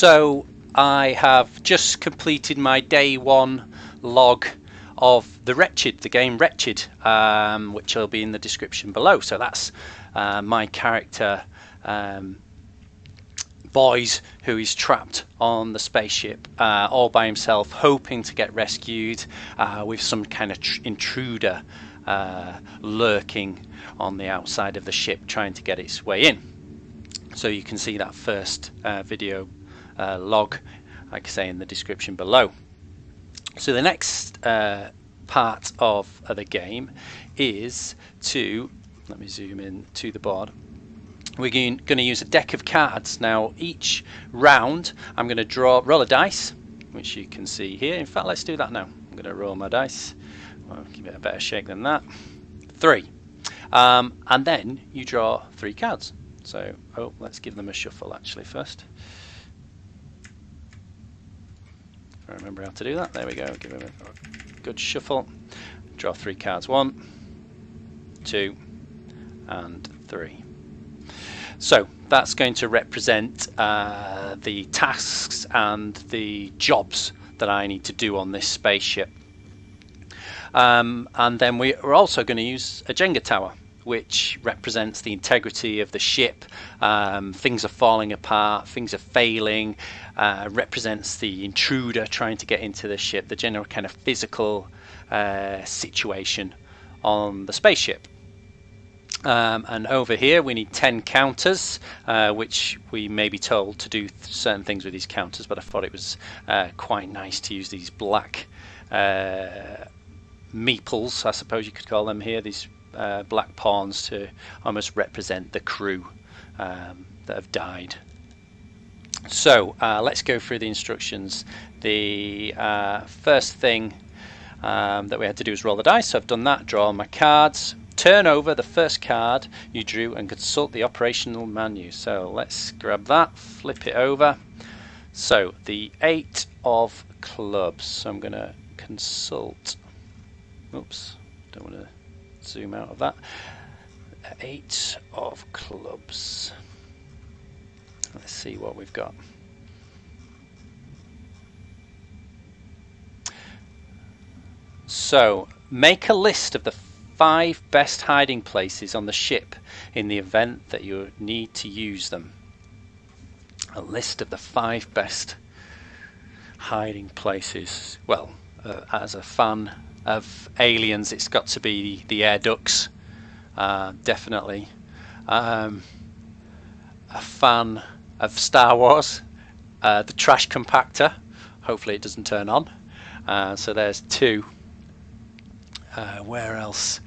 So I have just completed my day one log of the game Wretched, which will be in the description below. So that's my character Boys, who is trapped on the spaceship all by himself, hoping to get rescued with some kind of intruder lurking on the outside of the ship, trying to get its way in. So you can see that first video log, like I say, in the description below. So the next part of the game is to, let me zoom in to the board. We're going to use a deck of cards. Now each round I'm going to roll a dice, which you can see here. In fact, let's do that now. I'm going to roll my dice. I'll give it a better shake than that. 3. And then you draw 3 cards. So, let's give them a shuffle actually first. If I remember how to do that. There we go. Give them a good shuffle. Draw 3 cards. 1, 2, and 3. So that's going to represent the tasks and the jobs that I need to do on this spaceship. And then we're also going to use a Jenga tower, which represents the integrity of the ship. Things are falling apart, things are failing, represents the intruder trying to get into the ship, the general kind of physical situation on the spaceship. And over here we need 10 counters, which we may be told to do certain things with these counters, but I thought it was quite nice to use these black meeples, I suppose you could call them here, these black pawns to almost represent the crew that have died. So let's go through the instructions. The first thing that we had to do is roll the dice, so I've done that, draw my cards. Turn over the first card you drew and consult the operational menu. So let's grab that, flip it over. So the 8 of clubs. So I'm going to consult. Oops, don't want to zoom out of that. 8 of clubs. Let's see what we've got. So make a list of the 5 best hiding places on the ship in the event that you need to use them. A list of the 5 best hiding places. Well, as a fan of Aliens, it's got to be the air ducts, definitely. A fan of Star Wars, the trash compactor. Hopefully it doesn't turn on. So there's 2. Where else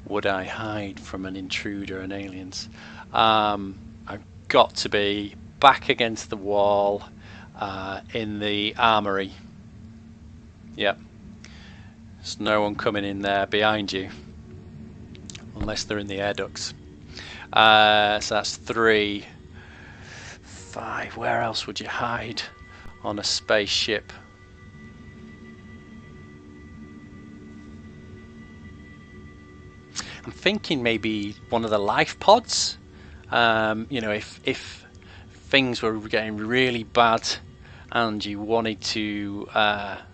would I hide from an intruder and aliens? I've got to be back against the wall in the armory. Yep. There's no one coming in there behind you unless they're in the air ducts. So that's 3. 5. Where else would you hide on a spaceship? I'm thinking maybe one of the life pods. You know, if things were getting really bad and you wanted to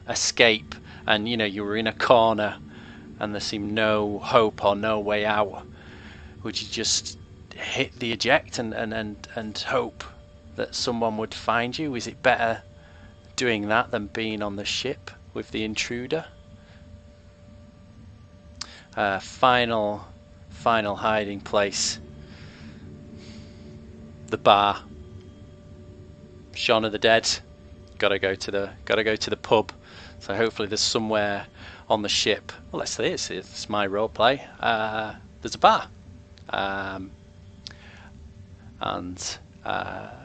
escape, and you know you were in a corner and there seemed no hope or no way out, would you just hit the eject and hope that someone would find you? Is it better doing that than being on the ship with the intruder? Final hiding place. The bar. Shaun of the Dead. Gotta go to the pub. So hopefully there's somewhere on the ship. Well, let's say it's my role play. There's a bar.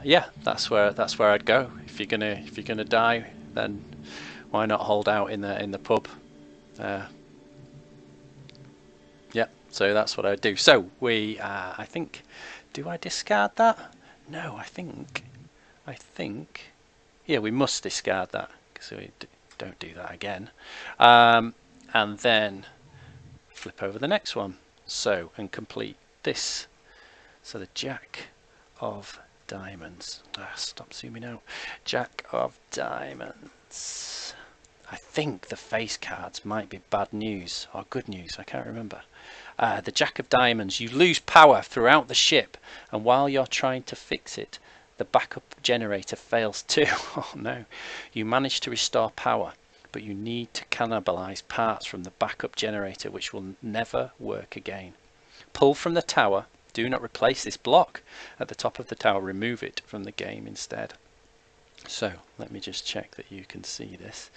Yeah, that's where I'd go. If you're gonna die, then why not hold out in the pub? Yeah, so that's what I would do. So we, I think, do I discard that? No, I think, yeah, we must discard that because we don't do that again. And then flip over the next one. So, and complete this. So the Jack of diamonds. Stop zooming out. Jack of diamonds. I think the face cards might be bad news or good news. I can't remember. The Jack of diamonds. You lose power throughout the ship, and while you're trying to fix it, the backup generator fails too. Oh no. You manage to restore power, but you need to cannibalize parts from the backup generator, which will never work again. Pull from the tower. Do not replace this block at the top of the tower. Remove it from the game instead. So let me just check that you can see this.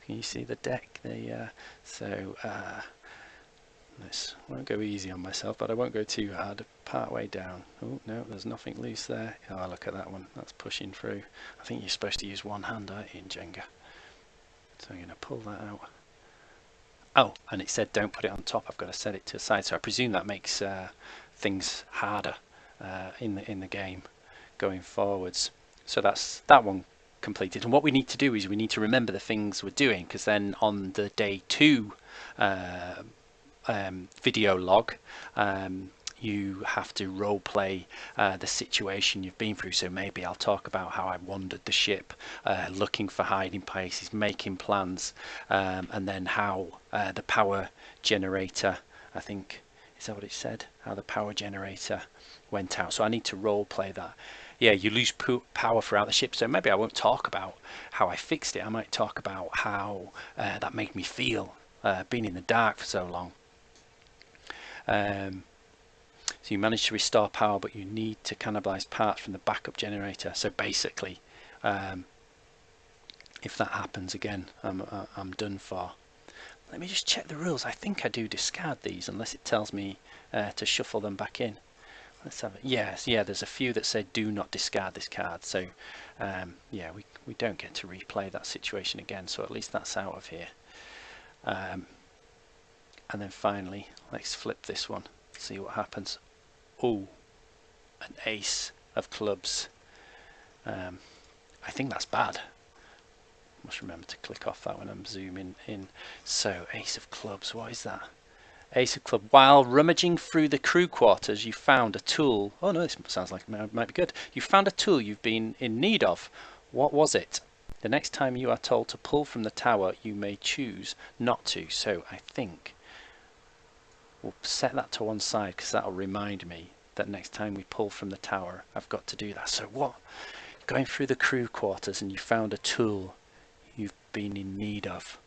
Can you see the deck? This won't go easy on myself, but I won't go too hard. Part way down. Oh no, there's nothing loose there. Oh, look at that one. That's pushing through. I think you're supposed to use one hand, aren't you, in Jenga? So I'm going to pull that out. Oh, and it said don't put it on top. I've got to set it to the side. So I presume that makes things harder in the game going forwards. So that's that one completed. And what we need to do is we need to remember the things we're doing, because then on the day 2 video log, you have to role play the situation you've been through. So maybe I'll talk about how I wandered the ship, looking for hiding places, making plans, and then how the power generator, I think, is that what it said? How the power generator went out. So I need to role play that. Yeah, you lose power throughout the ship, so maybe I won't talk about how I fixed it. I might talk about how that made me feel, being in the dark for so long. So you manage to restore power, but you need to cannibalize parts from the backup generator. So basically, if that happens again, I'm done for. Let me just check the rules. I think I do discard these unless it tells me to shuffle them back in. Let's have it. Yes, yeah, there's a few that say do not discard this card. So yeah, we don't get to replay that situation again. So at least that's out of here. And then finally, let's flip this one, see what happens. Oh, an ace of clubs. I think that's bad. Must remember to click off that when I'm zooming in. So ace of clubs, what is that? Ace of club. While rummaging through the crew quarters, you found a tool. Oh no, this sounds like it might be good. You found a tool you've been in need of. What was it? The next time you are told to pull from the tower, you may choose not to. So I think we'll set that to one side, because that'll remind me that next time we pull from the tower, I've got to do that. So what? Going through the crew quarters and you found a tool you've been in need of.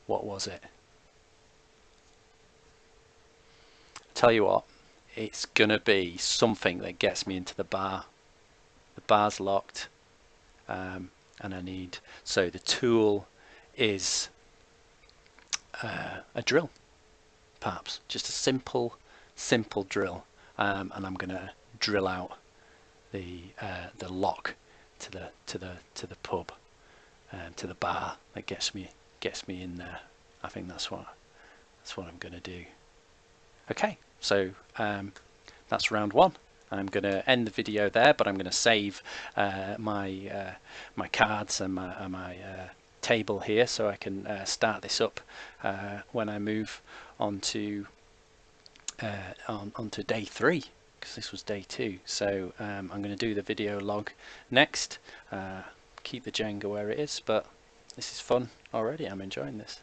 What was it? Tell you what, it's gonna be something that gets me into the bar. The bar's locked, and I need. So the tool is a drill, perhaps just a simple drill, and I'm gonna drill out the lock to the pub, to the bar that gets me in there. I think that's what I'm gonna do. Okay, so that's round 1. I'm going to end the video there, but I'm going to save my cards and my table here, so I can start this up when I move onto day 3, because this was day 2. So I'm going to do the video log next. Keep the Jenga where it is, but this is fun already. I'm enjoying this.